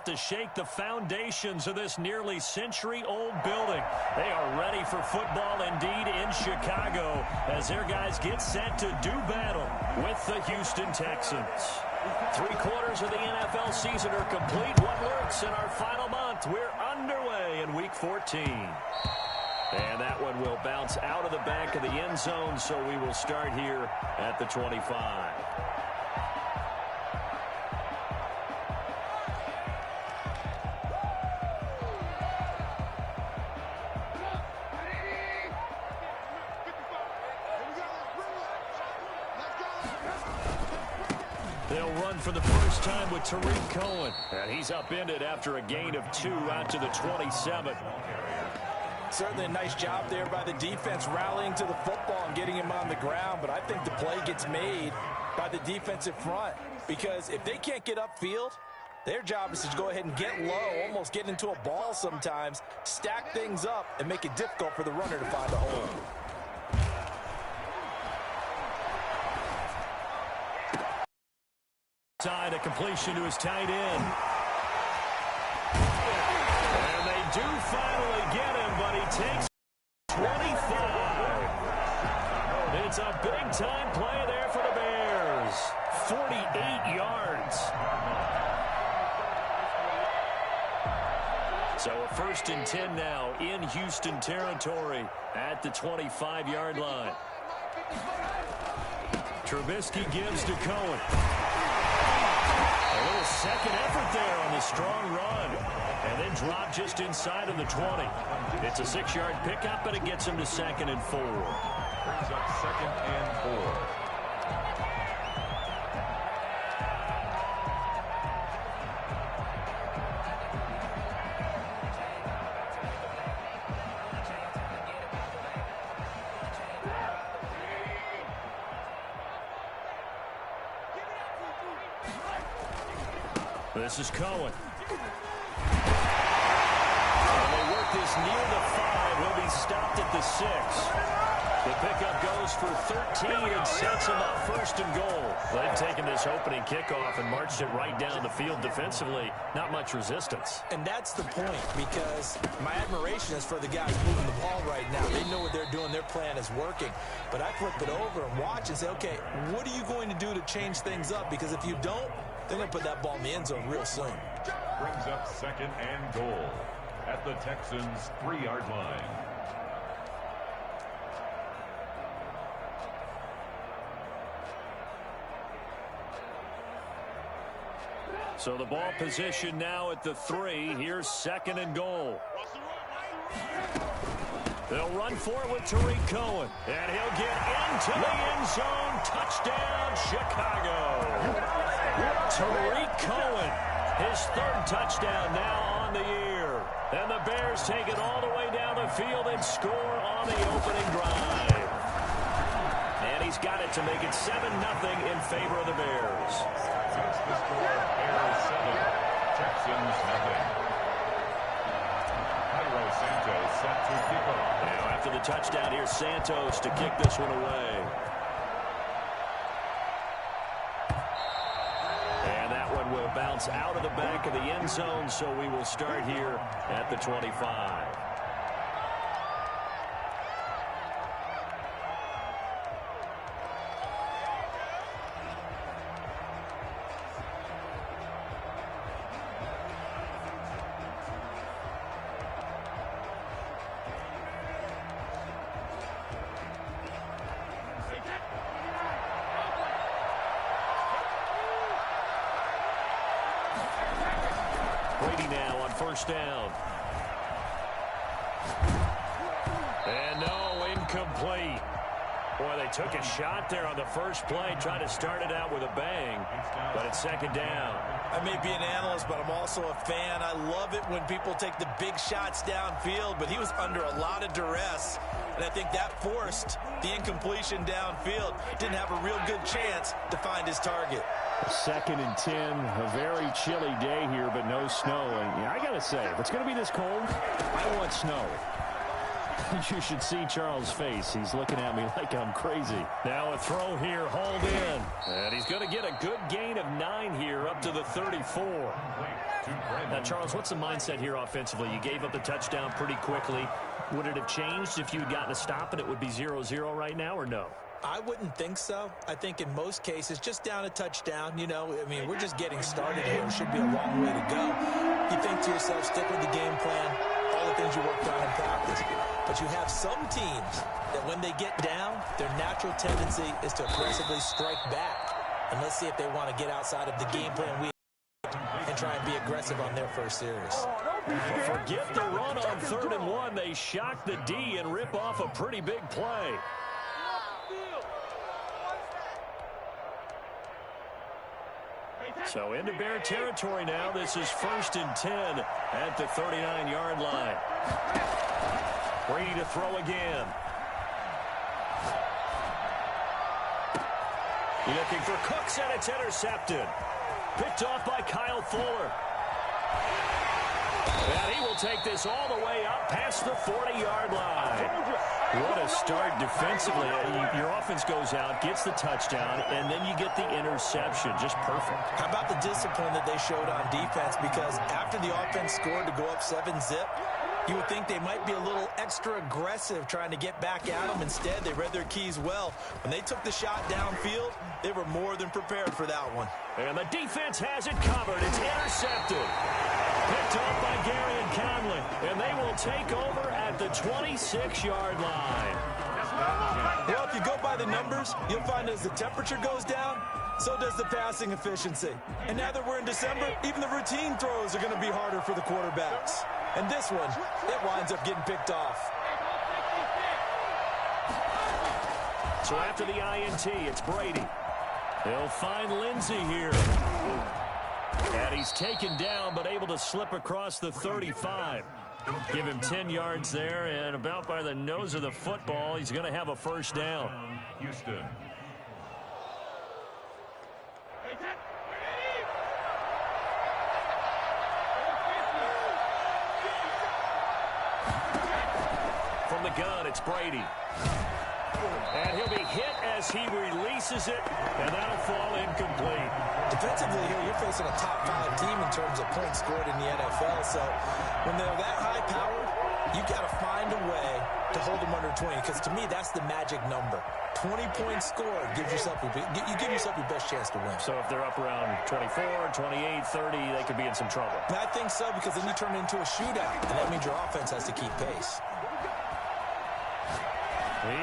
enough to shake the foundations of this nearly century-old building. They are ready for football indeed in Chicago as their guys get set to do battle with the Houston Texans. 3/4 of the NFL season are complete. What lurks in our final month? We're underway in Week 14. And that one will bounce out of the back of the end zone, so we will start here at the 25. They'll run for the first time with Tariq Cohen. And he's upended after a gain of 2 out to the 27. Certainly a nice job there by the defense rallying to the football and getting him on the ground. But I think the play gets made by the defensive front because if they can't get upfield, their job is to go ahead and get low, almost get into a ball sometimes, stack things up, and make it difficult for the runner to find a hole. Side, a completion to his tight end. And they do finally get him, but he takes 25. It's a big-time play there for the Bears. 48 yards. So a 1st and 10 now in Houston territory at the 25-yard line. Trubisky gives to Cohen. A little second effort there on the strong run. And then drop just inside of the 20. It's a 6-yard pickup, but it gets him to 2nd and 4. Brings up 2nd and 4. This is Cohen. And they work this near the 5. He'll be stopped at the 6. The pickup goes for 13 and sets him up 1st and goal. They've taken this opening kickoff and marched it right down the field defensively. Not much resistance. And that's the point, because my admiration is for the guys moving the ball right now. They know what they're doing. Their plan is working. But I flip it over and watch and say, okay, what are you going to do to change things up? Because if you don't, they're going to put that ball in the end zone real soon. Brings up 2nd and goal at the Texans' 3-yard line. So the ball position now at the 3. Here's 2nd and goal. They'll run for it with Tariq Cohen. And he'll get into the end zone. Touchdown, Chicago. Tariq Cohen, his 3rd touchdown now on the year. And the Bears take it all the way down the field and score on the opening drive. And he's got it to make it 7-0 in favor of the Bears. That's the score. Bears 7, Texans 0. Santos set to kick off. Now after the touchdown, here's Santos to kick this one away. And that one will bounce out of the back of the end zone, so we will start here at the 25. Brady now on 1st down. And no, incomplete. Boy, they took a shot there on the first play, trying to start it out with a bang, but it's 2nd down. I may be an analyst, but I'm also a fan. I love it when people take the big shots downfield, but he was under a lot of duress, and I think that forced the incompletion downfield. Didn't have a real good chance to find his target. 2nd and 10, a very chilly day here, but no snow. And yeah, I got to say, if it's going to be this cold, I want snow. You should see Charles' face. He's looking at me like I'm crazy. Now a throw here, hauled in. And he's going to get a good gain of 9 here up to the 34. Now, Charles, what's the mindset here offensively? You gave up the touchdown pretty quickly. Would it have changed if you had gotten a stop and it would be 0-0 right now, or no? I wouldn't think so. I think in most cases, just down a touchdown, you know, I mean, we're just getting started here. It should be a long way to go. You think to yourself, stick with the game plan, all the things you worked on in practice. But you have some teams that when they get down, their natural tendency is to aggressively strike back. And let's see if they want to get outside of the game plan we and try and be aggressive on their first series. Forget the run on 3rd and 1. They shock the D and rip off a pretty big play. So into Bear territory now. This is 1st and 10 at the 39-yard line. Brady to throw again. Looking for Cooks, and it's intercepted. Picked off by Kyle Fuller. And he will take this all the way up past the 40-yard line. What a start defensively. Your offense goes out, gets the touchdown, and then you get the interception. Just perfect. How about the discipline that they showed on defense? Because after the offense scored to go up 7-zip, you would think they might be a little extra aggressive trying to get back at them. Instead, they read their keys well. When they took the shot downfield, they were more than prepared for that one. And the defense has it covered. It's intercepted. Picked up by Gary and Conley. And they will take over at the 26-yard line. Well, if you go by the numbers, you'll find as the temperature goes down, so does the passing efficiency. And now that we're in December, even the routine throws are going to be harder for the quarterbacks. And this one, it winds up getting picked off. So after the INT, it's Brady. He'll find Lindsey here. And he's taken down, but able to slip across the 35. Give him 10 yards there, and about by the nose of the football, he's going to have a first down. Houston. From the gun, it's Brady. And he'll be hit as he releases it, and that'll fall incomplete. Defensively here, you're facing a top-5 team in terms of points scored in the NFL. So when they're that high-powered, you got to find a way to hold them under 20. Because to me, that's the magic number. 20 points scored gives yourself you give yourself your best chance to win. So if they're up around 24, 28, 30, they could be in some trouble. And I think so, because then you turn it into a shootout, and that means your offense has to keep pace.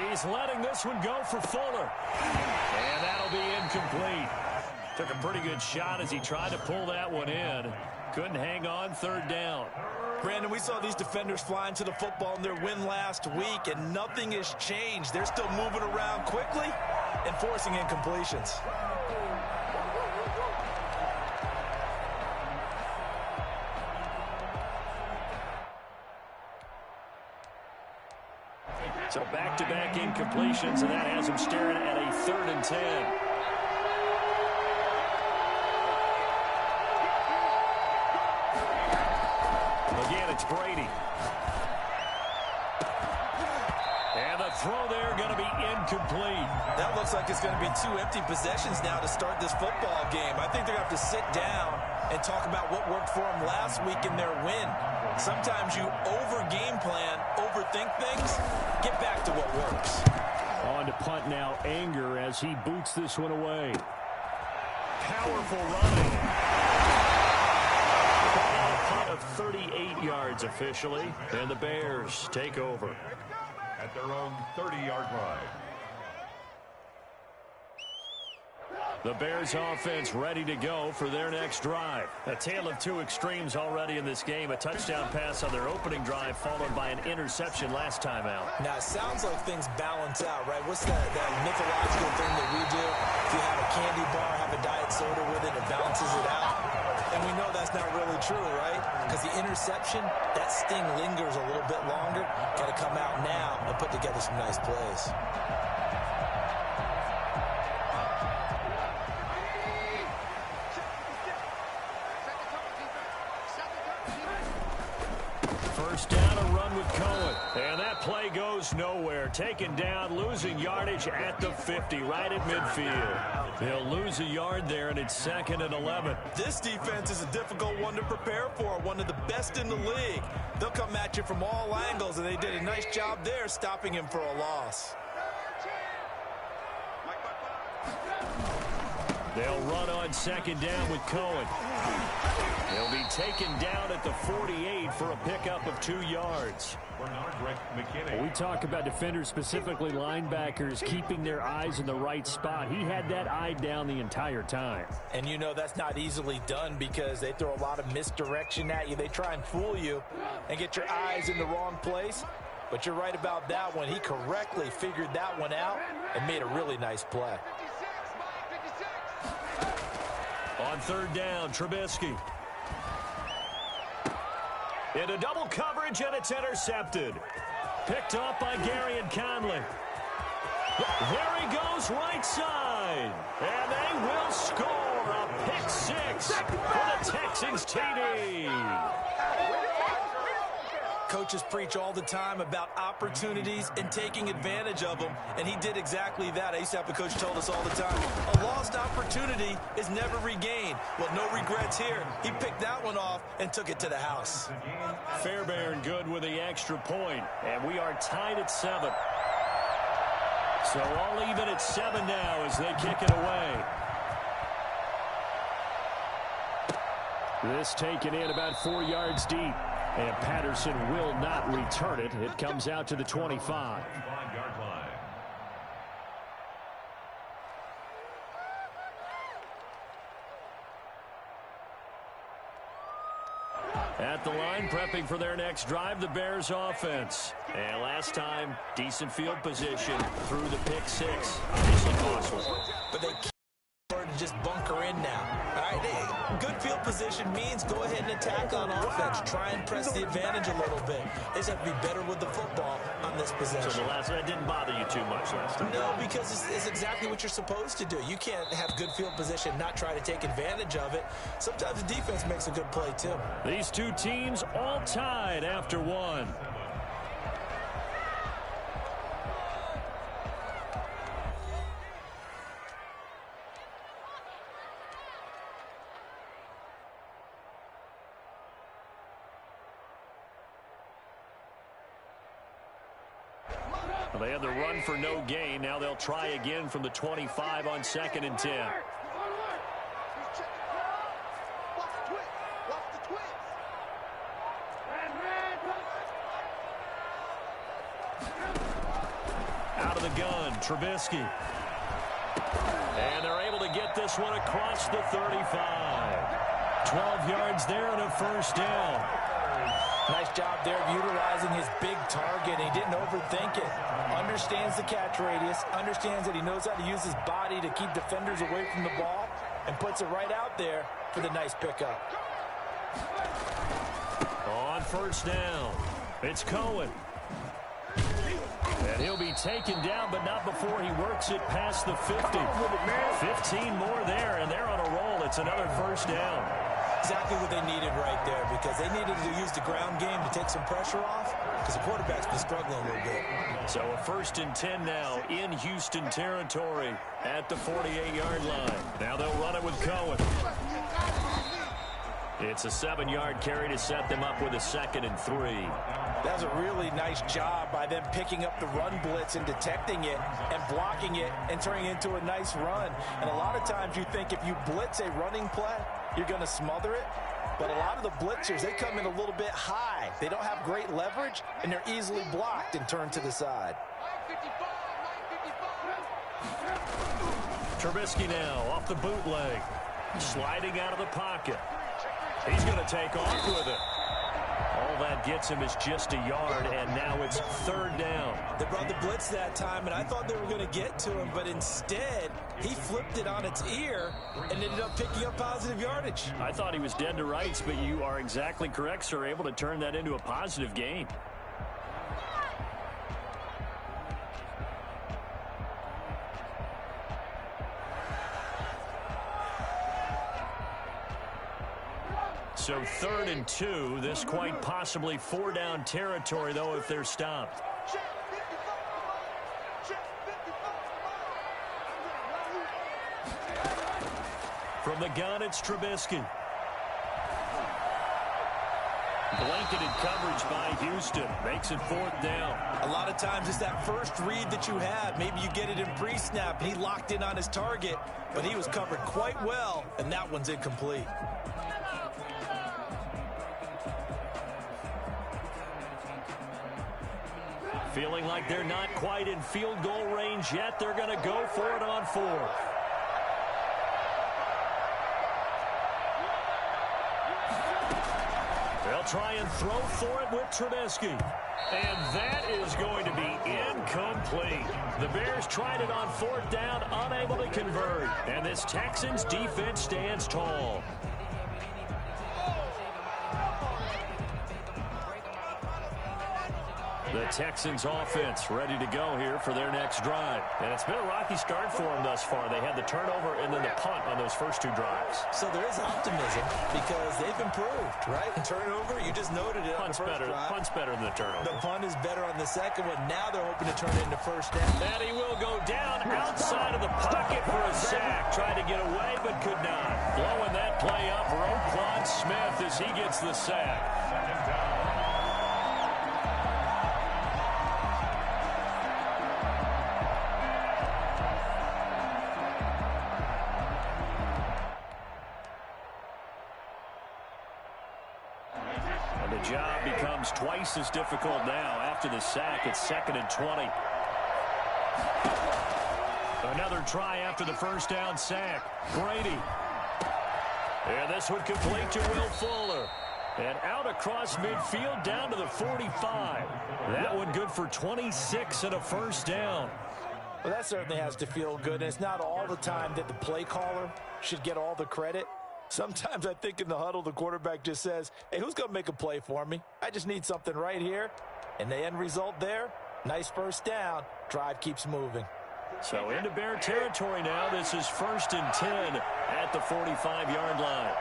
He's letting this one go for Fuller. And that'll be incomplete. Took a pretty good shot as he tried to pull that one in. Couldn't hang on, 3rd down. Brandon, we saw these defenders flying to the football in their win last week, and nothing has changed. They're still moving around quickly and forcing incompletions. So back-to-back incompletions, and that has him staring at a 3rd and 10. Again, it's Brady. And the throw there going to be incomplete. That looks like it's going to be 2 empty possessions now to start this football game. I think they're going to have to sit down and talk about what worked for them last week in their win. Sometimes you over-game plan, overthink things. Get back to what works. On to punt now, Anger as he boots this one away. Powerful running. Punt of 38 yards officially, and the Bears take over. At their own 30-yard line. The Bears offense ready to go for their next drive. A tale of 2 extremes already in this game. A touchdown pass on their opening drive followed by an interception last time out. Now, it sounds like things balance out, right? What's that mythological thing that we do? If you have a candy bar, have a diet soda with it, it balances it out. And we know that's not really true, right? Because the interception, that sting lingers a little bit longer. Got to come out now and put together some nice plays. First down, a run with Cohen. And that play goes nowhere. Taken down, losing yardage at the 50, right at midfield. They'll lose a yard there, and it's 2nd and 11. This defense is a difficult one to prepare for, one of the best in the league. They'll come at you from all angles, and they did a nice job there stopping him for a loss. They'll run on 2nd down with Cohen. He'll be taken down at the 48 for a pickup of 2 yards. We talk about defenders, specifically linebackers, keeping their eyes in the right spot. He had that eye down the entire time. And you know that's not easily done because they throw a lot of misdirection at you. They try and fool you and get your eyes in the wrong place. But you're right about that one. He correctly figured that one out and made a really nice play. On 3rd down, Trubisky. Into double coverage, and it's intercepted. Picked up by Gary and Conley. There he goes, right side. And they will score a pick 6 for the Texans TD. Coaches preach all the time about opportunities and taking advantage of them, and he did exactly that. I used to have a coach who told us all the time, a lost opportunity is never regained. Well, no regrets here. He picked that one off and took it to the house. Fairbairn good with the extra point, and we are tied at 7. So all even at 7 now as they kick it away. This taken in about 4 yards deep. And Patterson will not return it. It comes out to the 25. At the line, prepping for their next drive, the Bears offense. And last time, decent field position through the pick 6. Obviously costly. But they can't afford to just bunker in now. All right, good field position means go ahead and attack on offense. Try and press the advantage a little bit. They just have to be better with the football on this possession. So the last one didn't bother you too much last time? No, because it's exactly what you're supposed to do. You can't have good field position, not try to take advantage of it. Sometimes the defense makes a good play, too. These two teams all tied after 1. Well, they had the run for no gain. Now they'll try again from the 25 on 2nd and 10. Out of the gun, Trubisky. And they're able to get this one across the 35. 12 yards there and a first down. Nice job there of utilizing his big target. He didn't overthink it. Understands the catch radius. Understands that he knows how to use his body to keep defenders away from the ball. And puts it right out there for the nice pickup. On 1st down, it's Cohen. And he'll be taken down, but not before he works it past the 50. 15 more there, and they're on a roll. It's another first down. Exactly what they needed right there, because they needed to use the ground game to take some pressure off, because the quarterback's been struggling a little bit. So a 1st and 10 now in Houston territory at the 48-yard line. Now they'll run it with Cohen. It's a 7-yard carry to set them up with a 2nd and 3. That was a really nice job by them picking up the run blitz and detecting it and blocking it and turning it into a nice run. And a lot of times you think if you blitz a running play, you're going to smother it. But a lot of the blitzers, they come in a little bit high. They don't have great leverage, and they're easily blocked and turned to the side. Trubisky now off the bootleg. Sliding out of the pocket. He's going to take off with it. All that gets him is just a yard, and now it's 3rd down. They brought the blitz that time, and I thought they were going to get to him, but instead, he flipped it on its ear and ended up picking up positive yardage. I thought he was dead to rights, but you are exactly correct, sir, able to turn that into a positive gain. So 3rd and 2. This quite possibly 4-down territory, though, if they're stopped. From the gun, it's Trubisky. Blanketed coverage by Houston. Makes it 4th down. A lot of times it's that first read that you have. Maybe you get it in pre-snap. He locked in on his target, but he was covered quite well, and that one's incomplete. Feeling like they're not quite in field goal range yet. They're going to go for it on 4th. They'll try and throw for it with Trubisky. And that is going to be incomplete. The Bears tried it on 4th down, unable to convert. And this Texans defense stands tall. The Texans offense ready to go here for their next drive. And it's been a rocky start for them thus far. They had the turnover and then the punt on those first 2 drives. So there is optimism because they've improved, right? And turnover, you just noted it on the first drive. Punt's better than the turnover. The punt is better on the second one. Now they're hoping to turn it into 1st down. And he will go down outside of the pocket for a sack. Tried to get away but could not. Blowing that play up, Roquan Smith as he gets the sack. 2nd down. The job becomes twice as difficult now after the sack. It's 2nd and 20. Another try after the first down sack. Brady. And this would complete to Will Fuller. And out across midfield down to the 45. That one good for 26 and a first down. Well, that certainly has to feel good. And it's not all the time that the play caller should get all the credit. Sometimes I think in the huddle, the quarterback just says, hey, who's going to make a play for me? I just need something right here. And the end result there, nice first down. Drive keeps moving. So into Bear territory now. This is 1st and 10 at the 45-yard line.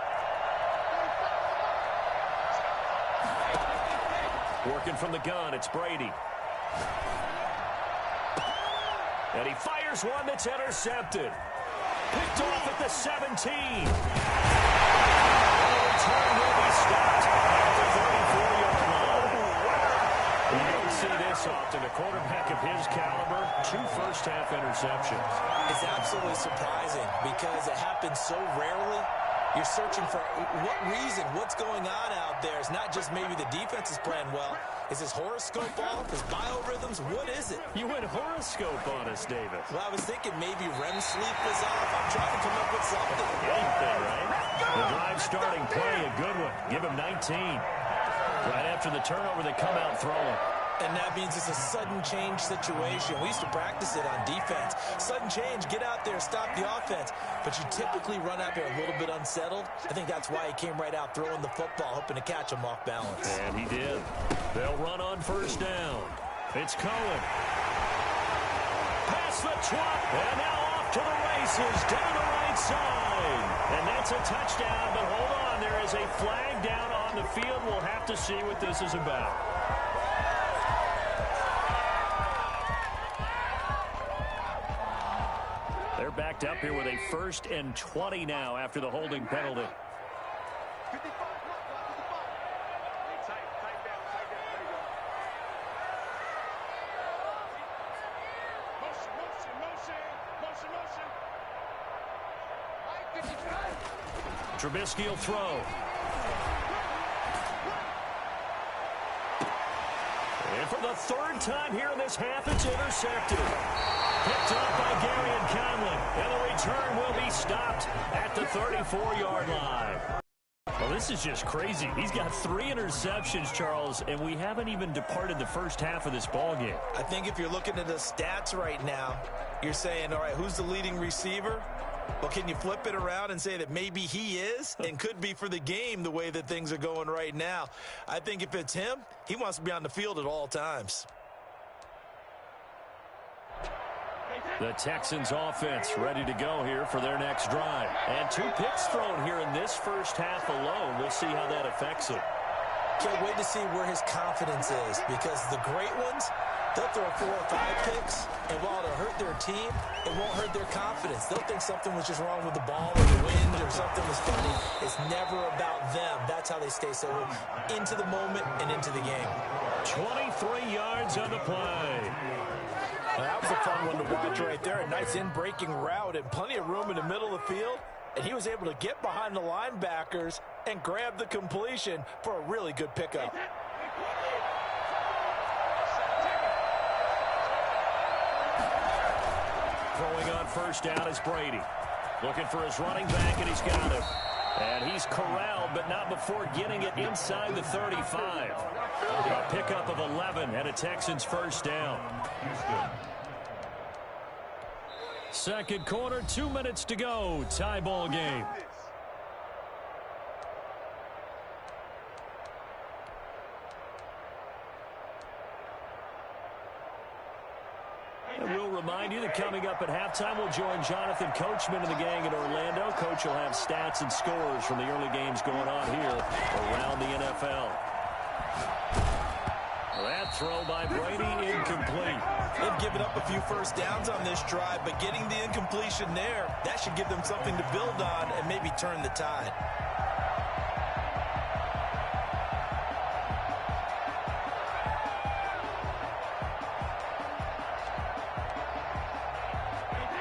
Working from the gun, it's Brady. And he fires one that's intercepted. Picked off at the 17. And the return will be stopped at the 34-yard line. You don't see this often. A quarterback of his caliber, 2 first-half interceptions. It's absolutely surprising because it happens so rarely. You're searching for what reason, what's going on out there. It's not just maybe the defense is playing well. Is his horoscope off? His biorhythms? What is it? You went horoscope on us, Davis. Well, I was thinking maybe REM sleep was off. I'm trying to come up with something. Anything, right? The drive starting play, a good one. Give him 19. Right after the turnover, they come out throwing. And that means it's a sudden change situation. We used to practice it on defense. Sudden change, get out there, stop the offense. But you typically run out there a little bit unsettled. I think that's why he came right out throwing the football, hoping to catch him off balance. And he did. They'll run on first down. It's Cohen. Past the 20. And now off to the races down the right side. And that's a touchdown. But hold on, there is a flag down on the field. We'll have to see what this is about. They're backed up here with a 1st and 20 now after the holding penalty. Trubisky will throw. And for the 3rd time here in this half, it's intercepted. Picked up by Gary and Conlon. And the return will be stopped at the 34-yard line. Well, this is just crazy. He's got 3 interceptions, Charles, and we haven't even departed the first half of this ballgame. I think if you're looking at the stats right now, you're saying, all right, who's the leading receiver? Well, can you flip it around and say that maybe he is and could be for the game the way that things are going right now? I think if it's him, he wants to be on the field at all times. The Texans offense ready to go here for their next drive. And 2 picks thrown here in this first half alone. We'll see how that affects him. Can't wait to see where his confidence is, because the great ones, they'll throw 4 or 5 picks, and while it'll hurt their team, it won't hurt their confidence. They'll think something was just wrong with the ball or the wind or something was funny. It's never about them. That's how they stay so into the moment and into the game. 23 yards on the play. That was a fun one to watch right there. A nice in-breaking route and plenty of room in the middle of the field. And he was able to get behind the linebackers and grab the completion for a really good pickup. Throwing on first down is Brady. Looking for his running back, and he's got him. And he's corralled, but not before getting it inside the 35. A pickup of 11 and a Texans first down. Second quarter, 2 minutes to go. Tie ball game. And we'll remind you that coming up at halftime, we'll join Jonathan Coachman and the gang in Orlando. Coach will have stats and scores from the early games going on here around the NFL. That throw by Brady incomplete. They've given up a few first downs on this drive, but getting the incompletion there, that should give them something to build on and maybe turn the tide.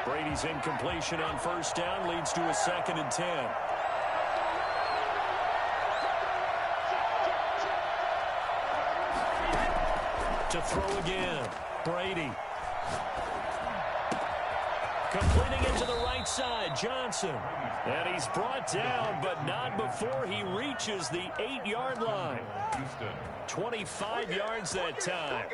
Brady's incompletion on first down leads to a 2nd and 10. To throw again, Brady. Completing it to the right side, Johnson. And he's brought down, but not before he reaches the 8-yard line. 25 yards that time.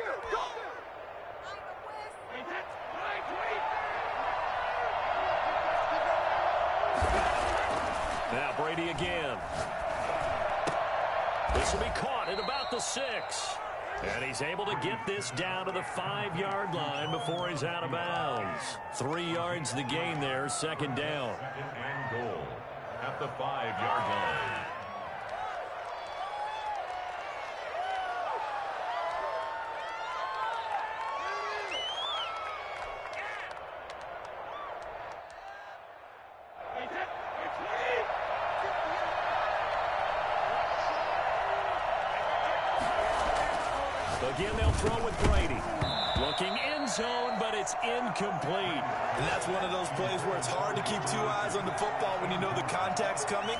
Now Brady again. This will be caught at about the 6. And he's able to get this down to the 5-yard line before he's out of bounds. 3 yards the gain there, 2nd down. 2nd and goal at the 5-yard line. Again, they'll throw with Brady. Looking end zone, but it's incomplete. And that's one of those plays where it's hard to keep 2 eyes on the football when you know the contact's coming,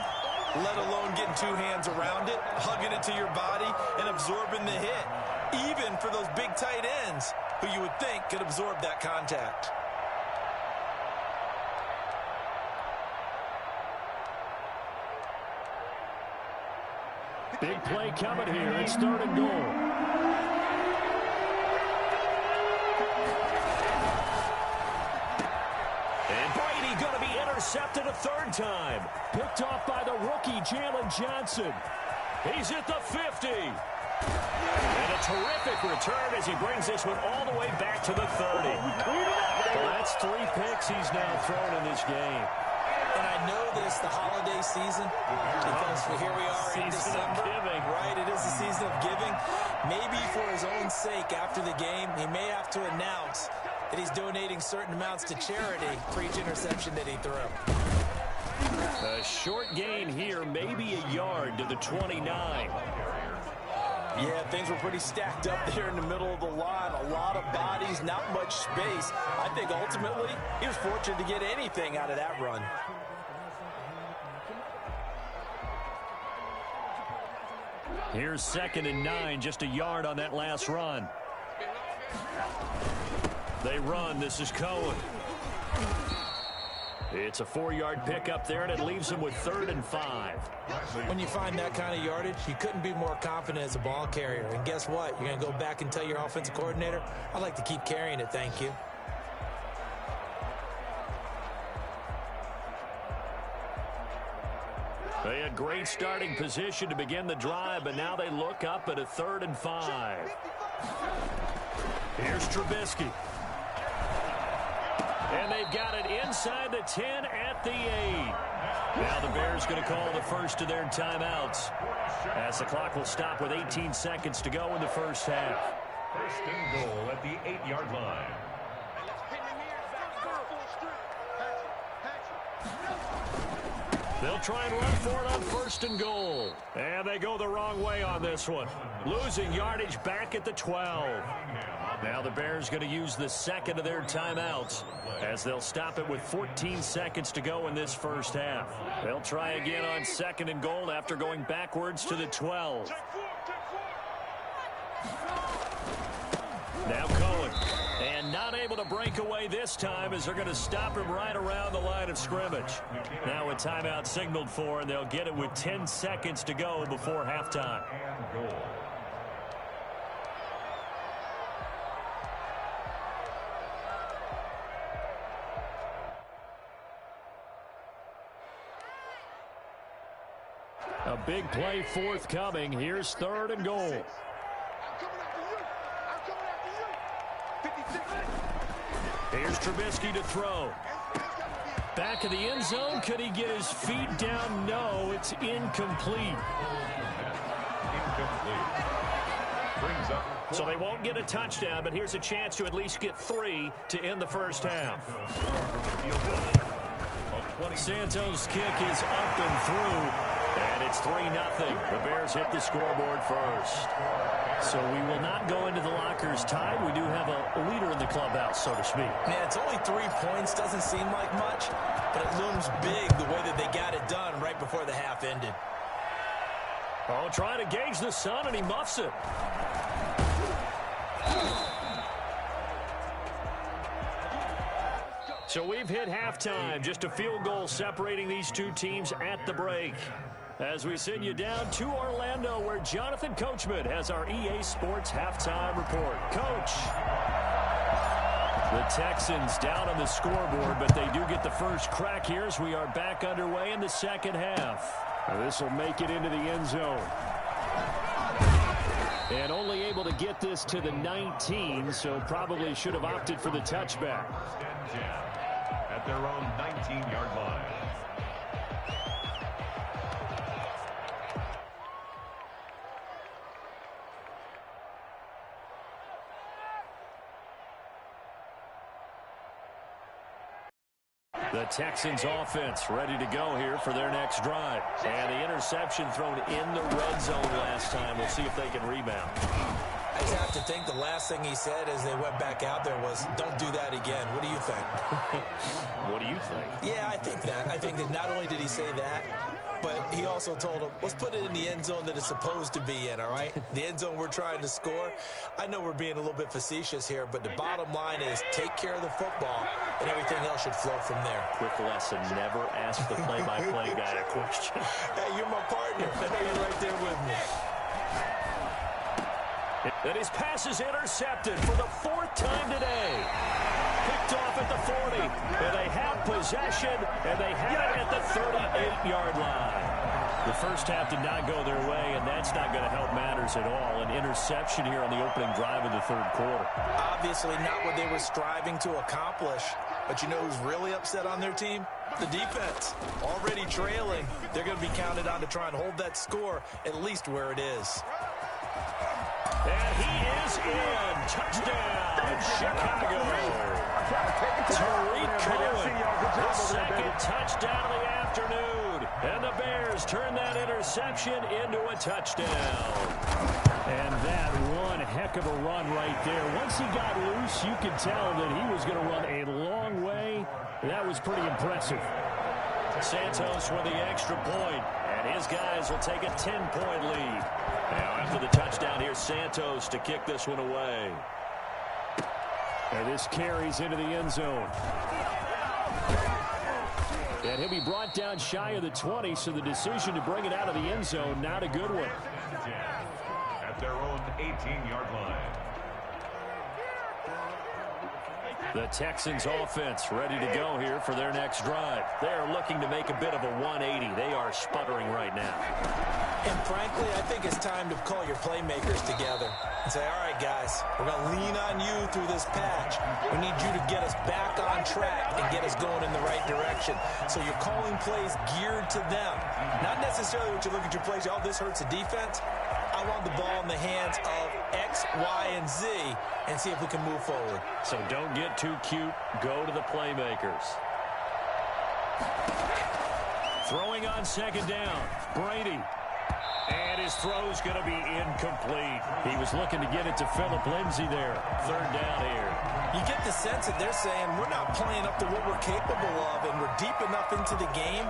let alone getting 2 hands around it, hugging it to your body, and absorbing the hit. Even for those big tight ends, who you would think could absorb that contact. Big play coming here. It's 3rd and goal. Intercepted a 3rd time. Picked off by the rookie, Jalen Johnson. He's at the 50. And a terrific return as he brings this one all the way back to the 30. Well, that's 3 picks he's now thrown in this game. And I know this, the holiday season, because here we are in December. Right, it is the season of giving. Maybe for his own sake after the game, he may have to announce that he's donating certain amounts to charity for each interception that he threw. A short gain here, maybe a yard to the 29. Yeah, things were pretty stacked up there in the middle of the line. A lot of bodies, not much space. I think ultimately he was fortunate to get anything out of that run. Here's 2nd and 9, just a yard on that last run. They run. This is Cohen. It's a 4-yard pickup there, and it leaves him with 3rd and 5. When you find that kind of yardage, you couldn't be more confident as a ball carrier. And guess what? You're going to go back and tell your offensive coordinator, I'd like to keep carrying it, thank you. They had great starting position to begin the drive, but now they look up at a 3rd and 5. Here's Trubisky. And they've got it inside the 10 at the 8. Now the Bears going to call the first of their timeouts, as the clock will stop with 18 seconds to go in the first half. First and goal at the 8-yard line. They'll try and run for it on first and goal. And they go the wrong way on this one. Losing yardage back at the 12. Now the Bears going to use the second of their timeouts, as they'll stop it with 14 seconds to go in this first half. They'll try again on second and goal after going backwards to the 12. Now Cohen. And not able to break away this time, as they're going to stop him right around the line of scrimmage. Now a timeout signaled for, and they'll get it with 10 seconds to go before halftime. A big play forthcoming. Here's third and goal. Here's Trubisky to throw. Back of the end zone. Could he get his feet down? No, it's incomplete. So they won't get a touchdown, but here's a chance to at least get 3 to end the first half. Santos' kick is up and through, and it's 3-0. The Bears hit the scoreboard first. So we will not go into the lockers tied. We do have a leader in the clubhouse, so to speak. Yeah, it's only 3 points. Doesn't seem like much, but it looms big the way that they got it done right before the half ended. Oh, trying to gauge the sun, and he muffs it. So we've hit halftime. Just a field goal separating these two teams at the break. As we send you down to Orlando, where Jonathan Coachman has our EA Sports halftime report. Coach. The Texans down on the scoreboard, but they do get the first crack here as we are back underway in the second half. This will make it into the end zone. And only able to get this to the 19, so probably should have opted for the touchback. At their own 19-yard line. The Texans offense ready to go here for their next drive. And the interception thrown in the red zone last time. We'll see if they can rebound. I just have to think the last thing he said as they went back out there was, don't do that again. What do you think? What do you think? Yeah, I think that. I think that not only did he say that, but he also told him, let's put it in the end zone that it's supposed to be in, all right? The end zone we're trying to score. I know we're being a little bit facetious here, but the bottom line is take care of the football, and everything else should flow from there. Quick lesson, never ask the play-by-play guy a question. Hey, you're my partner. I know you're right there with me. And his pass is intercepted for the 4th time today. Picked off at the 40. And they have possession, and they have it at the 38-yard line. The first half did not go their way, and that's not going to help matters at all. An interception here on the opening drive of the third quarter. Obviously not what they were striving to accomplish. But you know who's really upset on their team? The defense. Already trailing. They're going to be counted on to try and hold that score at least where it is. And he is in. Touchdown, Chicago. Tariq Cohen, his second touchdown of the afternoon. And the Bears turn that interception into a touchdown. And that one heck of a run right there. Once he got loose, you could tell that he was going to run a long way. That was pretty impressive. Santos with the extra point, and his guys will take a 10-point lead. Now after the touchdown, here's Santos to kick this one away. And this carries into the end zone. And he'll be brought down shy of the 20, so the decision to bring it out of the end zone, not a good one. At their own 18-yard line. The Texans offense ready to go here for their next drive. They're looking to make a bit of a 180. They are sputtering right now. And frankly, I think it's time to call your playmakers together and say, all right, guys, we're going to lean on you through this patch. We need you to get us back on track and get us going in the right direction. So you're calling plays geared to them. Not necessarily what you look at your plays, oh, this hurts the defense. I want the ball in the hands of X, Y, and Z and see if we can move forward. So don't get too cute. Go to the playmakers. Throwing on second down. Brady. And his throw's going to be incomplete. He was looking to get it to Phillip Lindsay there. Third down here. You get the sense that they're saying we're not playing up to what we're capable of, and we're deep enough into the game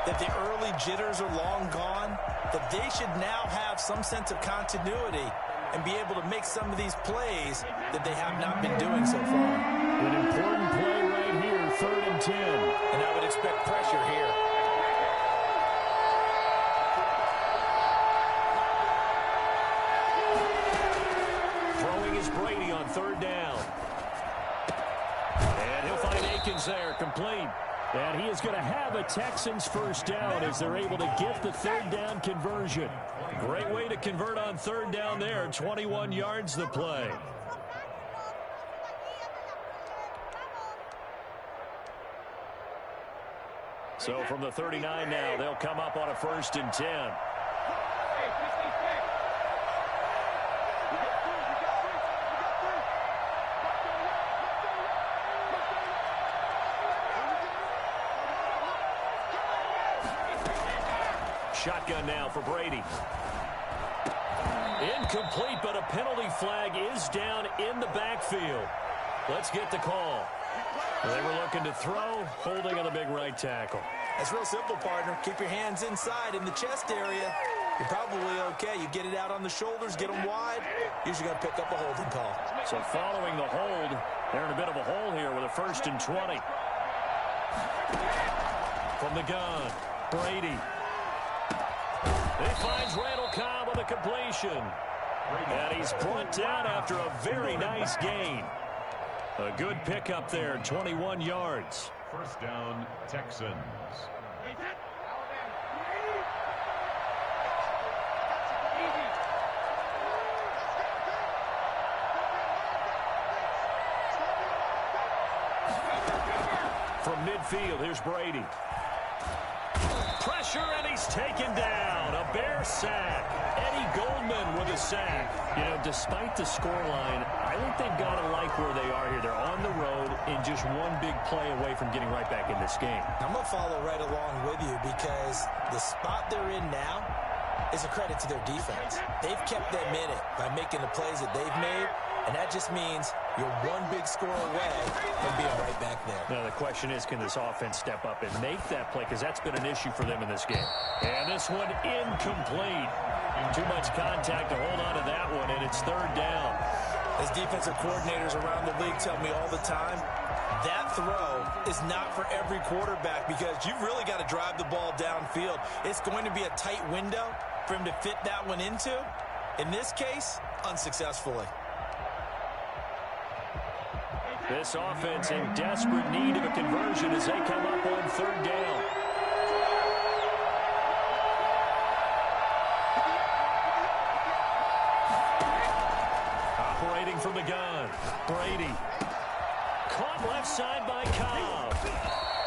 that the early jitters are long gone, that they should now have some sense of continuity and be able to make some of these plays that they have not been doing so far. An important play right here, 3rd and 10. And I would expect pressure here. Throwing is Brady on 3rd down. And he'll find Akins there, complete. And he is going to have a Texans first down as they're able to get the 3rd down conversion. Great way to convert on 3rd down there. 21 yards the play. So from the 39 now, they'll come up on a 1st and 10. Shotgun now for Brady. Incomplete, but a penalty flag is down in the backfield. Let's get the call. They were looking to throw, holding on the big right tackle. That's real simple, partner. Keep your hands inside in the chest area. You're probably okay. You get it out on the shoulders, get them wide. Usually going to pick up a holding call. So following the hold, they're in a bit of a hole here with a 1st and 20. From the gun, Brady. He finds Randall Cobb with a completion. And he's brought down after a very nice gain. A good pickup there, 21 yards. 1st down, Texans. From midfield, here's Brady. Pressure, and he's taken down. A Bear sack. Eddie Goldman with a sack. You know, despite the scoreline, I think they've got to like where they are here. They're on the road and just one big play away from getting right back in this game. I'm going to follow right along with you because the spot they're in now is a credit to their defense. They've kept them in it by making the plays that they've made, and that just means you're one big score away from being right back there. Now, the question is, can this offense step up and make that play? Because that's been an issue for them in this game. And this one incomplete. Too much contact to hold on to that one, and it's 3rd down. As defensive coordinators around the league tell me all the time, that throw is not for every quarterback because you've really got to drive the ball downfield. It's going to be a tight window for him to fit that one into. In this case, unsuccessfully. This offense in desperate need of a conversion as they come up on 3rd down. Operating from the gun, Brady. Caught left side by Cobb.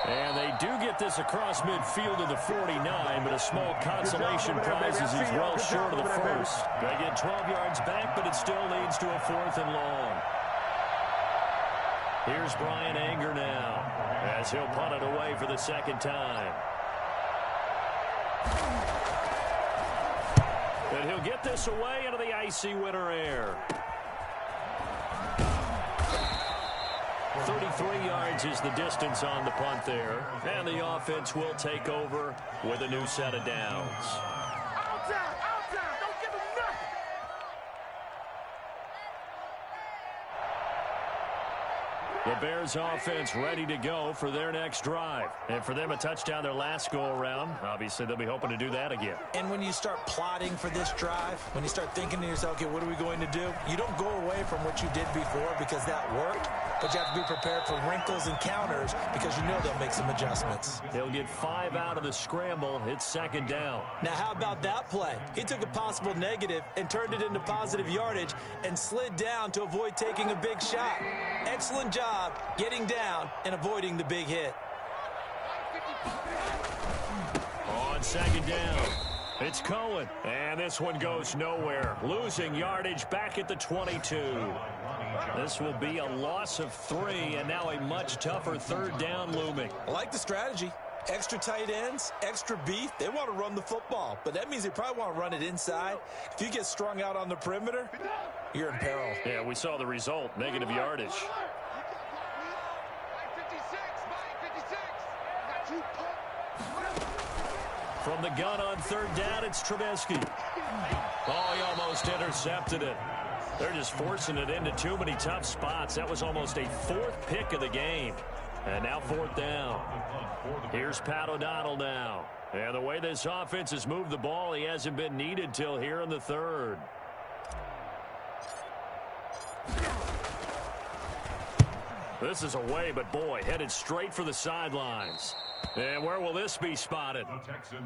And they do get this across midfield to the 49, but a small consolation prize as he's well short of the 1st. They get 12 yards back, but it still leads to a 4th and long. Here's Brian Anger now as he'll punt it away for the 2nd time. And he'll get this away into the icy winter air. 33 yards is the distance on the punt there. And the offense will take over with a new set of downs. The Bears offense ready to go for their next drive. And for them, a touchdown their last go-around. Obviously, they'll be hoping to do that again. And when you start plotting for this drive, when you start thinking to yourself, okay, what are we going to do? You don't go away from what you did before because that worked. but you have to be prepared for wrinkles and counters because you know they'll make some adjustments. He'll get 5 out of the scramble. It's second down. Now, how about that play? He took a possible negative and turned it into positive yardage and slid down to avoid taking a big shot. Excellent job getting down and avoiding the big hit. On second down, it's Cohen. And this one goes nowhere. Losing yardage back at the 22. This will be a loss of 3, and now a much tougher third down looming. I like the strategy. Extra tight ends, extra beef. They want to run the football, but that means they probably want to run it inside. If you get strung out on the perimeter, you're in peril. Yeah, we saw the result, negative yardage. From the gun on third down, it's Trubisky. Oh, he almost intercepted it. They're just forcing it into too many tough spots. That was almost a 4th pick of the game. And now 4th down. Here's Pat O'Donnell now. And the way this offense has moved the ball, he hasn't been needed till here in the 3rd. This is away, but boy, headed straight for the sidelines. And where will this be spotted?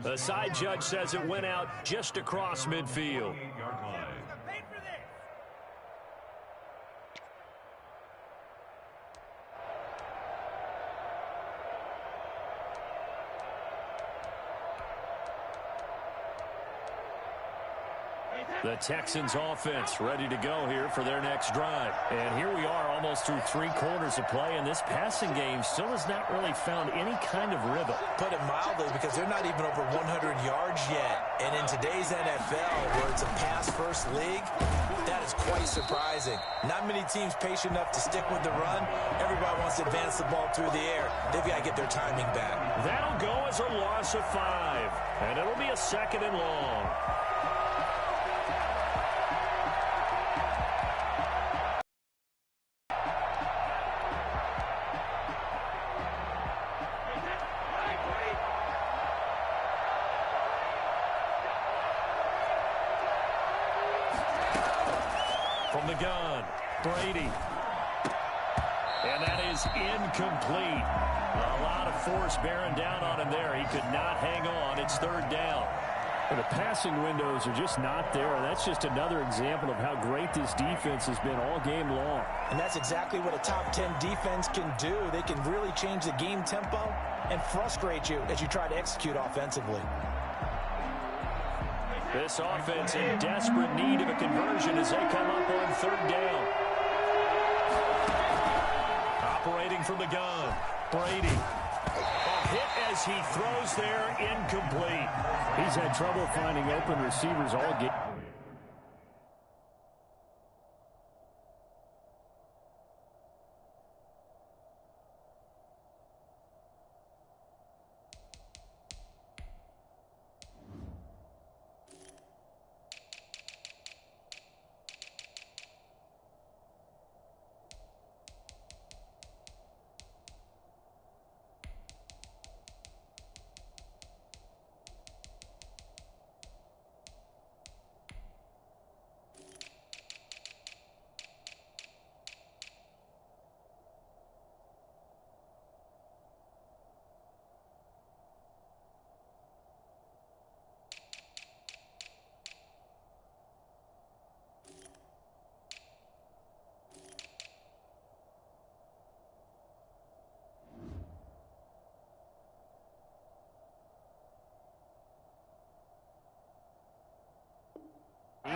The side judge says it went out just across midfield. The Texans offense ready to go here for their next drive. And here we are almost through 3 quarters of play, and this passing game still has not really found any kind of rhythm. Put it mildly, because they're not even over 100 yards yet. And in today's NFL, where it's a pass-first league, that is quite surprising. Not many teams patient enough to stick with the run. Everybody wants to advance the ball through the air. They've got to get their timing back. That'll go as a loss of 5, and it'll be a 2nd and long. From the gun, Brady. And that is incomplete. A lot of force bearing down on him there. He could not hang on. It's 3rd down. And the passing windows are just not there. That's just another example of how great this defense has been all game long. And that's exactly what a top 10 defense can do. They can really change the game tempo and frustrate you as you try to execute offensively. This offense in desperate need of a conversion as they come up on 3rd down. Operating from the gun, Brady. A hit as he throws there, incomplete. He's had trouble finding open receivers all game.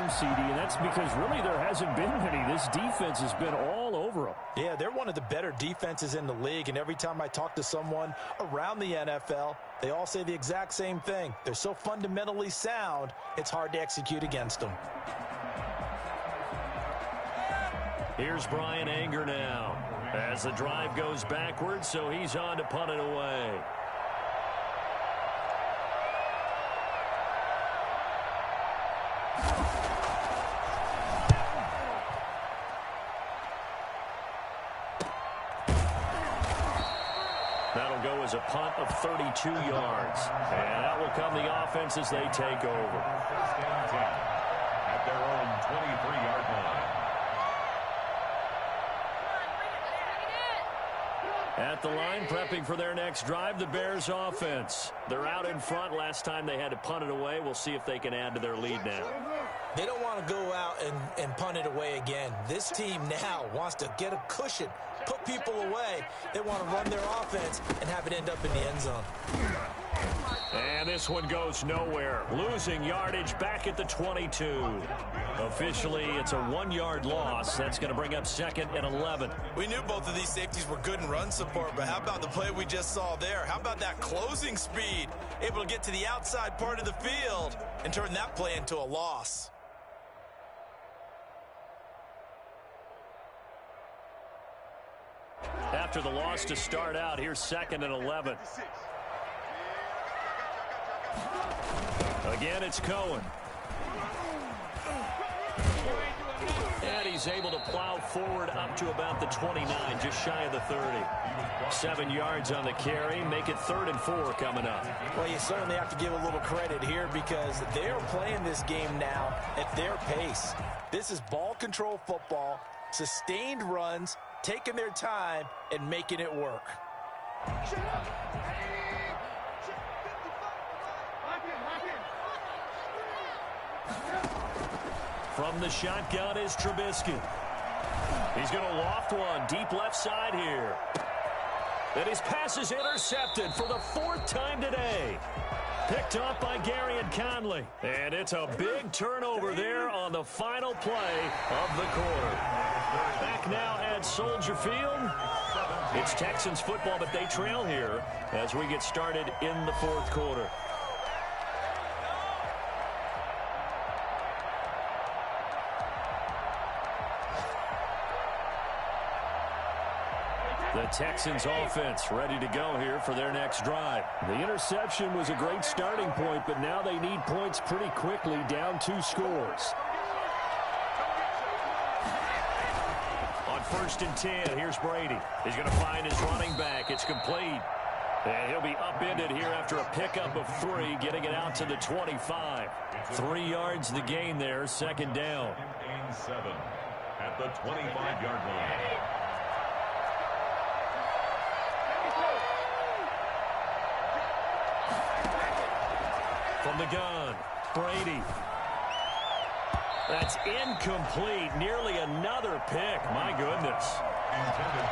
CD, and that's because really there hasn't been many. This defense has been all over them. Yeah, they're one of the better defenses in the league, and every time I talk to someone around the NFL, they all say the exact same thing. They're so fundamentally sound, it's hard to execute against them. Here's Brian Anger now as the drive goes backwards, so he's on to punt it away. That'll go as a punt of 32 yards. And that will come the offense as they take over. First down 10 at their own 23-yard line. At the line, prepping for their next drive, the Bears offense. They're out in front. Last time they had to punt it away. We'll see if they can add to their lead now. They don't want to go out and punt it away again. This team now wants to get a cushion, put people away. They want to run their offense and have it end up in the end zone. And this one goes nowhere. Losing yardage back at the 22. Officially, it's a 1-yard loss. That's going to bring up 2nd and 11. We knew both of these safeties were good in run support, but how about the play we just saw there? How about that closing speed? Able to get to the outside part of the field and turn that play into a loss. After the loss to start out, here's 2nd and 11. Again, it's Cohen. And he's able to plow forward up to about the 29, just shy of the 30. 7 yards on the carry, make it 3rd and 4 coming up. Well, you certainly have to give a little credit here because they're playing this game now at their pace. This is ball control football, sustained runs, taking their time and making it work. From the shotgun is Trubisky. He's going to loft one deep left side here. And his pass is intercepted for the 4th time today. Picked off by Gary and Conley. And it's a big turnover there on the final play of the quarter. Back now at Soldier Field. It's Texans football, but they trail here as we get started in the 4th quarter. The Texans offense ready to go here for their next drive. The interception was a great starting point, but now they need points pretty quickly, down 2 scores. On 1st and 10, here's Brady. He's going to find his running back. It's complete. And he'll be upended here after a pickup of 3, getting it out to the 25. 3 yards the gain there, 2nd down. 7 at the 25-yard line. From the gun, Brady. That's incomplete. Nearly another pick. My goodness.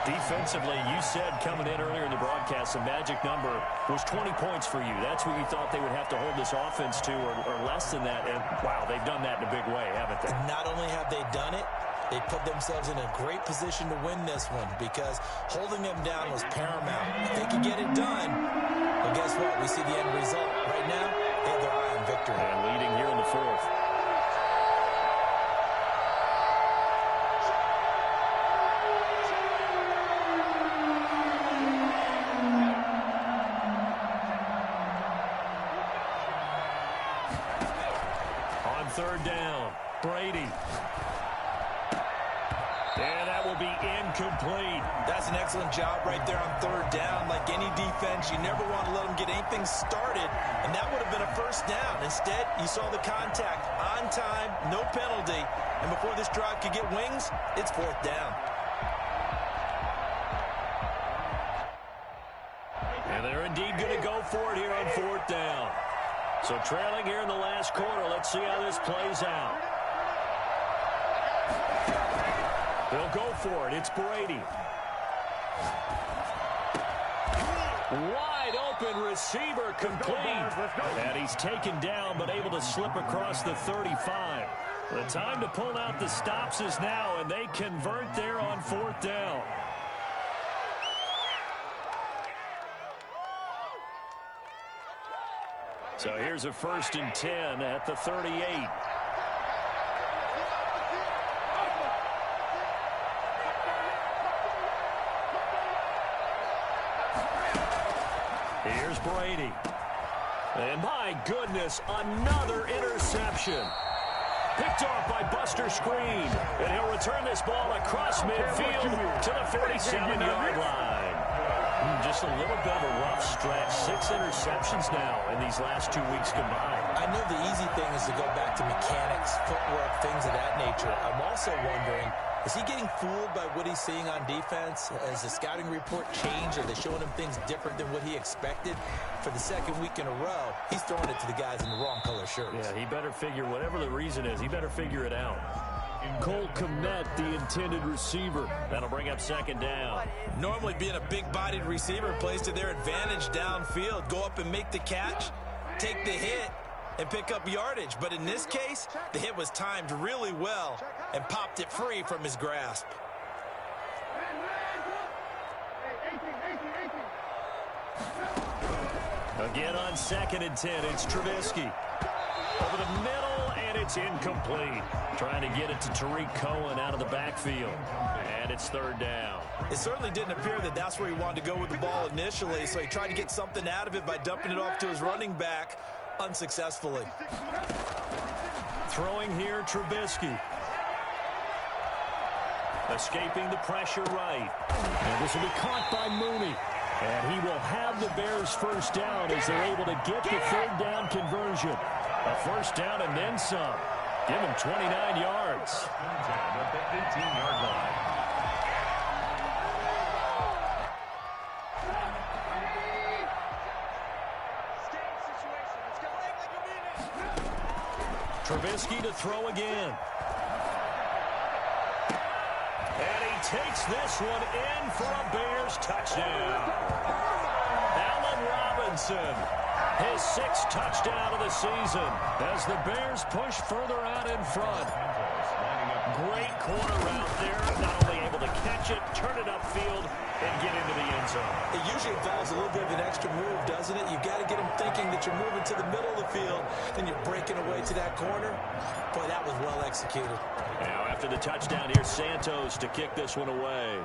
Defensively, you said coming in earlier in the broadcast, the magic number was 20 points for you. That's what you thought they would have to hold this offense to, or less than that. And, wow, they've done that in a big way, haven't they? Not only have they done it, they put themselves in a great position to win this one because holding them down was paramount. If they could get it done, well, guess what? We see the end result. Right now, they have their eye on victory. And leading here in the 4th. On 3rd down, Brady. And that will be incomplete. That's an excellent job right there on 3rd down. Like any defense, you never want to let them get anything started, and that would have been a 1st down. Instead, you saw the contact on time, no penalty, and before this drive could get wings, it's 4th down. And they're indeed going to go for it here on 4th down. So trailing here in the last quarter, let's see how this plays out. They'll go for it. It's Brady. Wide open receiver complete. And he's taken down but able to slip across the 35. The time to pull out the stops is now, and they convert there on 4th down. So here's a 1st and 10 at the 38. Here's Brady. And my goodness, another interception. Picked off by Buster Screen. And he'll return this ball across midfield to the 47-yard line. Just a little bit of a rough stretch. 6 interceptions now in these last 2 weeks combined. I know the easy thing is to go back to mechanics, footwork, things of that nature. I'm also wondering Is he getting fooled by what he's seeing on defense? Has the scouting report changed? Are they showing him things different than what he expected? For the second week in a row, he's throwing it to the guys in the wrong color shirts. Yeah, he better figure, whatever the reason is, he better figure it out. Cole Kmet, the intended receiver. That'll bring up second down. Normally being a big-bodied receiver plays to their advantage downfield. Go up and make the catch, take the hit, and pick up yardage. But in this case, the hit was timed really well and popped it free from his grasp. Again on 2nd and 10, it's Trubisky. Over the middle, and it's incomplete. Trying to get it to Tariq Cohen out of the backfield. And it's 3rd down. It certainly didn't appear that that's where he wanted to go with the ball initially, so he tried to get something out of it by dumping it off to his running back unsuccessfully. Throwing here, Trubisky. Escaping the pressure right. And this will be caught by Mooney. And he will have the Bears first down as they're able to get the 3rd down conversion. A first down and then some. Give him 29 yards. At the 18-yard line. Trubisky to throw again. And he takes this one in for a Bears touchdown. Allen Robinson, his 6th touchdown of the season as the Bears push further out in front. Great corner route there, not only able to catch it, turn it upfield, and get into the end zone. It usually involves a little bit of an extra move, doesn't it? You've got to get them thinking that you're moving to the middle of the field, then you're breaking away to that corner. Boy, that was well executed. Now, after the touchdown, here's Santos to kick this one away.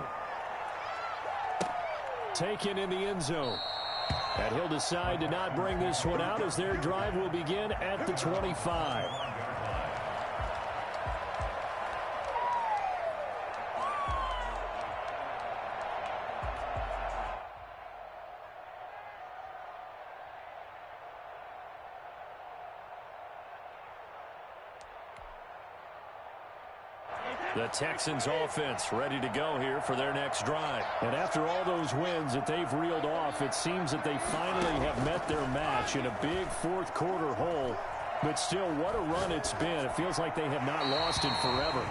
Taken in the end zone. And he'll decide to not bring this one out as their drive will begin at the 25. The Texans offense ready to go here for their next drive. And after all those wins that they've reeled off, it seems that they finally have met their match in a big 4th quarter hole. But still, what a run it's been. It feels like they have not lost in forever.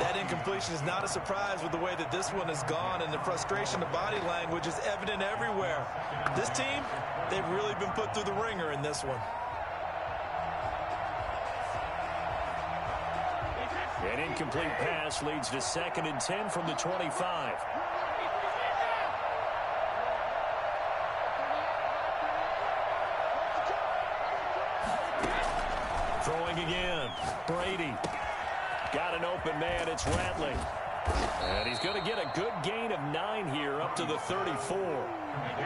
That incompletion is not a surprise with the way that this one has gone, and the frustration of body language is evident everywhere. This team, they've really been put through the ringer in this one. An incomplete pass leads to 2nd and 10 from the 25. Throwing again. Brady. Got an open man. It's Rattling. And he's going to get a good gain of 9 here up to the 34.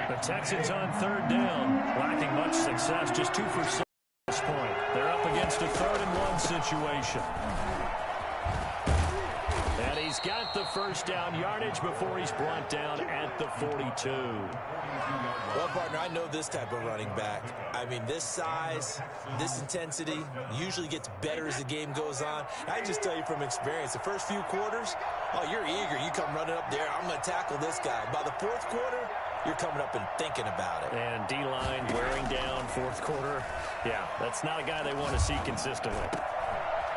The Texans on 3rd down. Lacking much success. Just 2 for 6 at this point. They're up against a 3rd and 1 situation. And he's got the first down yardage before he's brought down at the 42. Well, partner, I know this type of running back. I mean, this size, this intensity usually gets better as the game goes on. I just tell you from experience, the first few quarters, oh, you're eager. You come running up there, I'm going to tackle this guy. By the 4th quarter, you're coming up and thinking about it. And D-line wearing down 4th quarter. Yeah, that's not a guy they want to see consistently.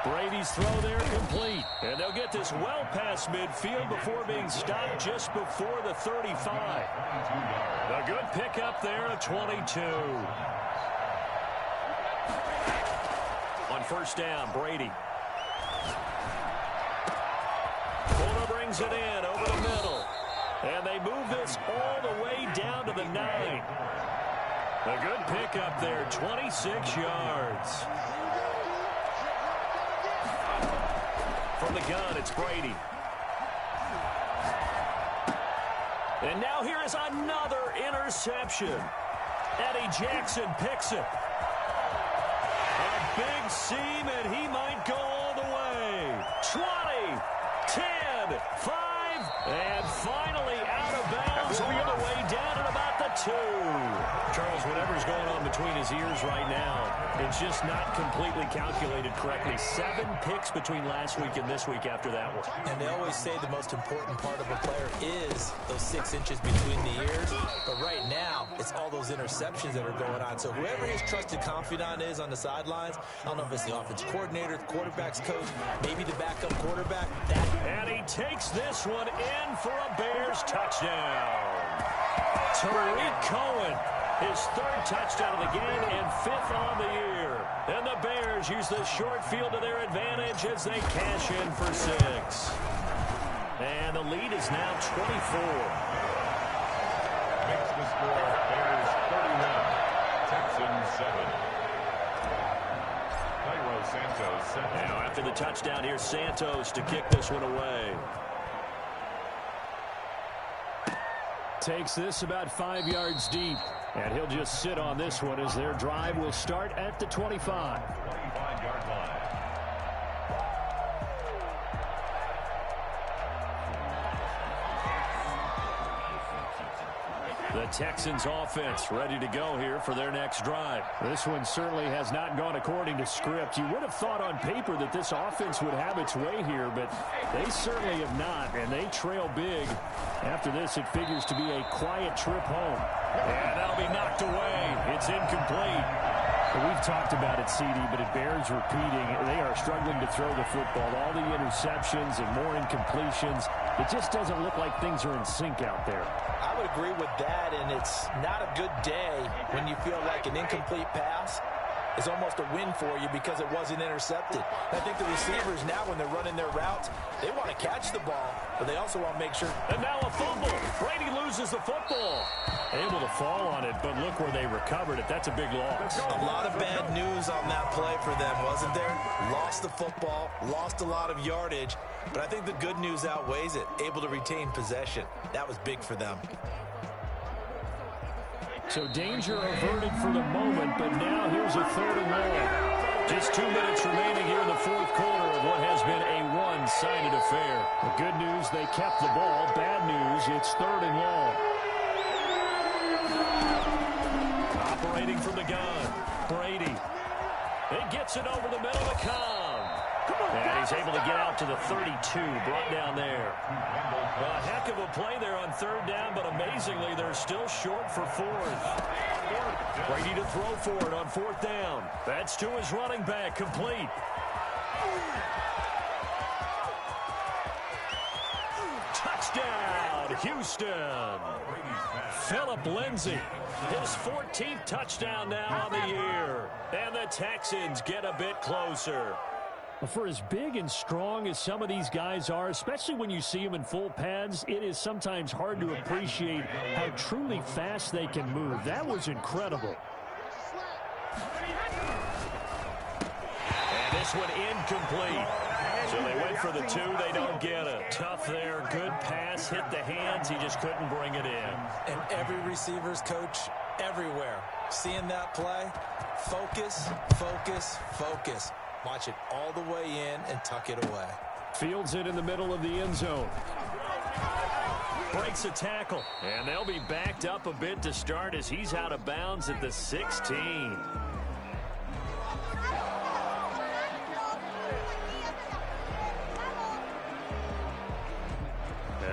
Brady's throw there complete. And they'll get this well past midfield before being stopped just before the 35. A good pickup there at 22. On first down, Brady. Fuller brings it in over the middle. And they move this all the way down to the 9. A good pickup there, 26 yards. From the gun, it's Brady. And now here is another interception. Eddie Jackson picks it. A big seam, and he might go all the way. 20, 10, 5, and finally out of bounds all the way down down at about the 2. Charles, whatever's going on between his ears right now, it's just not completely calculated correctly. 7 picks between last week and this week after that one. And they always say the most important part of a player is those 6 inches between the ears. But right now, it's all those interceptions that are going on. So whoever his trusted confidant is on the sidelines, I don't know if it's the offense coordinator, the quarterback's coach, maybe the backup quarterback. And he takes this one in for a Bears touchdown. Tariq Cohen, his 3rd touchdown of the game and 5th on the year. And the Bears use the short field to their advantage as they cash in for 6. And the lead is now 24. Makes the score Bears 31, Texans 7. Cairo Santos set. Now after the touchdown, here's Santos to kick this one away. Takes this about 5 yards deep, and he'll just sit on this one as their drive will start at the 25. 25-yard line. The Texans offense ready to go here for their next drive. This one certainly has not gone according to script. You would have thought on paper that this offense would have its way here, but they certainly have not, and they trail big. After this, it figures to be a quiet trip home. And that'll be knocked away. It's incomplete. We've talked about it, CD, but it bears repeating. They are struggling to throw the football. All the interceptions and more incompletions. It just doesn't look like things are in sync out there. I would agree with that, and it's not a good day when you feel like an incomplete pass is almost a win for you because it wasn't intercepted. I think the receivers now, when they're running their routes, they want to catch the ball, but they also want to make sure. And now a fumble. Brady loses the football. Able to fall on it, but look where they recovered it. That's a big loss. A lot of bad news on that play for them, wasn't there? Lost the football, lost a lot of yardage, but I think the good news outweighs it. Able to retain possession. That was big for them. So danger averted for the moment, but now here's a 3rd and long. Just 2 minutes remaining here in the 4th quarter of what has been a one-sided affair. The good news, they kept the ball. Bad news, it's 3rd and long. Operating from the gun, Brady. It gets it over the middle to Cobb. And he's able to get out to the 32, brought down there. A heck of a play there on 3rd down, but amazingly, they're still short for 4th. Brady to throw for it on 4th down. That's to his running back, complete. Touchdown, Houston. Phillip Lindsay, his 14th touchdown now on the year. And the Texans get a bit closer. For as big and strong as some of these guys are, especially when you see them in full pads, it is sometimes hard to appreciate how truly fast they can move. That was incredible. And this one incomplete. So they went for the 2. They don't get it. Tough there. Good pass. Hit the hands. He just couldn't bring it in. And every receiver's coach everywhere, seeing that play, focus, focus, focus. Watch it all the way in and tuck it away. Fields it in the middle of the end zone. Breaks a tackle. And they'll be backed up a bit to start as he's out of bounds at the 16.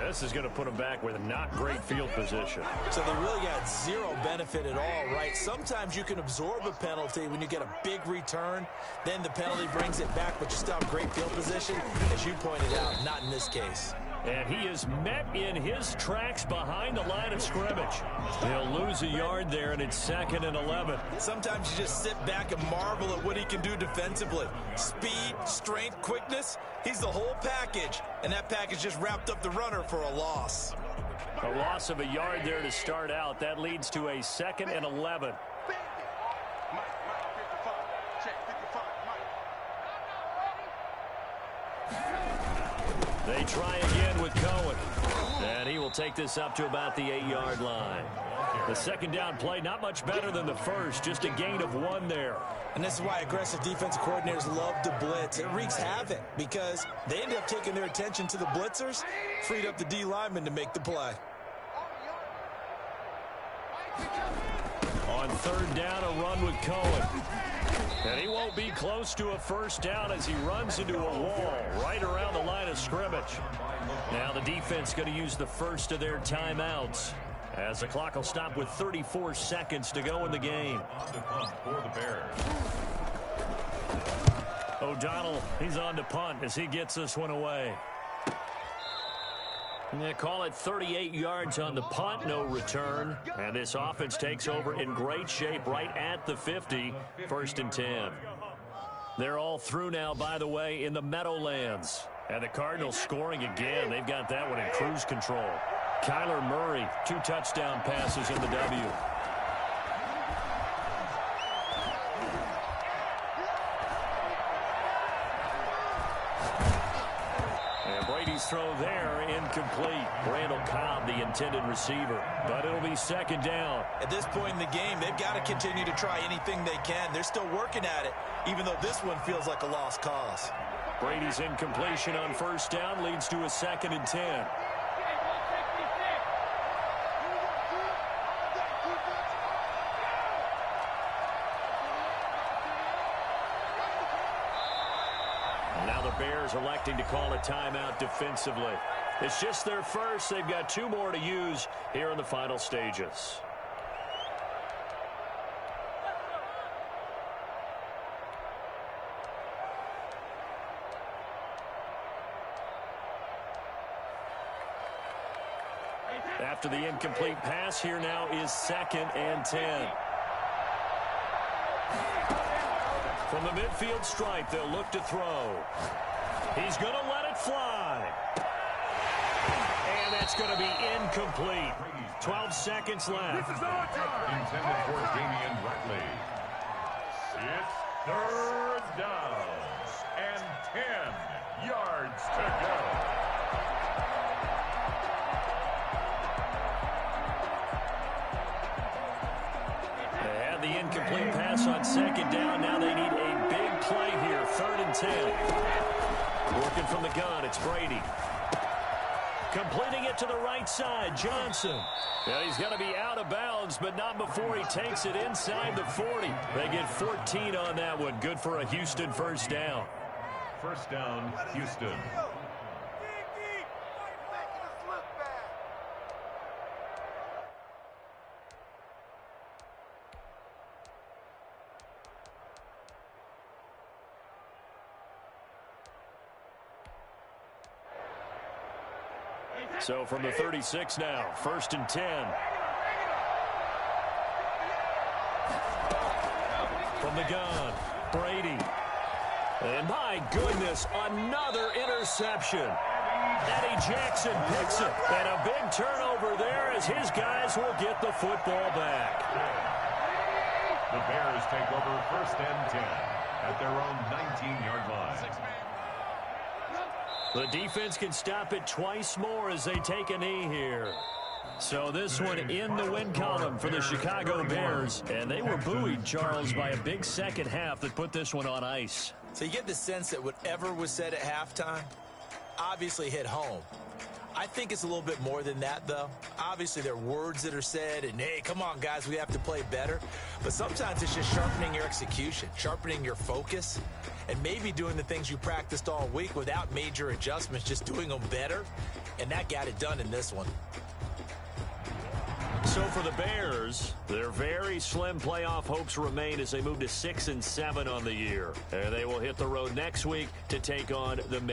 This is going to put them back with not great field position. So they really got zero benefit at all, right? Sometimes you can absorb a penalty when you get a big return. Then the penalty brings it back, but you still have great field position. As you pointed out, not in this case. And he is met in his tracks behind the line of scrimmage. He'll lose a yard there, and it's 2nd and 11. Sometimes you just sit back and marvel at what he can do defensively. Speed, strength, quickness, he's the whole package. And that package just wrapped up the runner for a loss. A loss of a yard there to start out. That leads to a 2nd and 11. They try again with Cohen. And he will take this up to about the 8-yard line. The 2nd down play, not much better than the first. Just a gain of 1 there. And this is why aggressive defensive coordinators love to blitz. It wreaks havoc because they end up taking their attention to the blitzers, freed up the D lineman to make the play. On third down, a run with Cohen. And he won't be close to a first down as he runs into a wall right around the line of scrimmage. Now the defense going to use the first of their timeouts, as the clock will stop with 34 seconds to go in the game. For the Bears. O'Donnell, he's on to punt as he gets this one away. And they call it 38 yards on the punt, no return. And this offense takes over in great shape right at the 50, 1st and 10. They're all through now, by the way, in the Meadowlands. And the Cardinals scoring again. They've got that one in cruise control. Kyler Murray, 2 touchdown passes in the W. And Brady's throw there, incomplete. Randall Cobb, the intended receiver. But it'll be 2nd down. At this point in the game, they've got to continue to try anything they can. They're still working at it, even though this one feels like a lost cause. Brady's incompletion on 1st down leads to a 2nd and 10. Now the Bears electing to call a timeout defensively. It's just their first. They've got 2 more to use here in the final stages. After the incomplete pass, here now is 2nd and 10. From the midfield stripe, they'll look to throw. He's going to let it fly. And that's going to be incomplete. 12 seconds left. Intended for Damian Ratley. It's 3rd down and 10 yards to go. The incomplete pass on 2nd down. Now they need a big play here. 3rd and 10. Working from the gun, it's Brady. Completing it to the right side, Johnson. Yeah, he's going to be out of bounds, but not before he takes it inside the 40. They get 14 on that one. Good for a Houston 1st down. 1st down, Houston. So from the 36 now, 1st and 10. From the gun, Brady. And my goodness, another interception. Eddie Jackson picks it. And a big turnover there as his guys will get the football back. The Bears take over 1st and 10 at their own 19-yard line. The defense can stop it twice more as they take a knee here. So this one in the win column for the Chicago Bears. And they were buoyed, Charles, by a big 2nd half that put this one on ice. So you get the sense that whatever was said at halftime obviously hit home. I think it's a little bit more than that, though. Obviously, there are words that are said, and, hey, come on, guys, we have to play better. But sometimes it's just sharpening your execution, sharpening your focus, and maybe doing the things you practiced all week without major adjustments, just doing them better. And that got it done in this one. So for the Bears, their very slim playoff hopes remain as they move to 6 and 7 on the year. And they will hit the road next week to take on the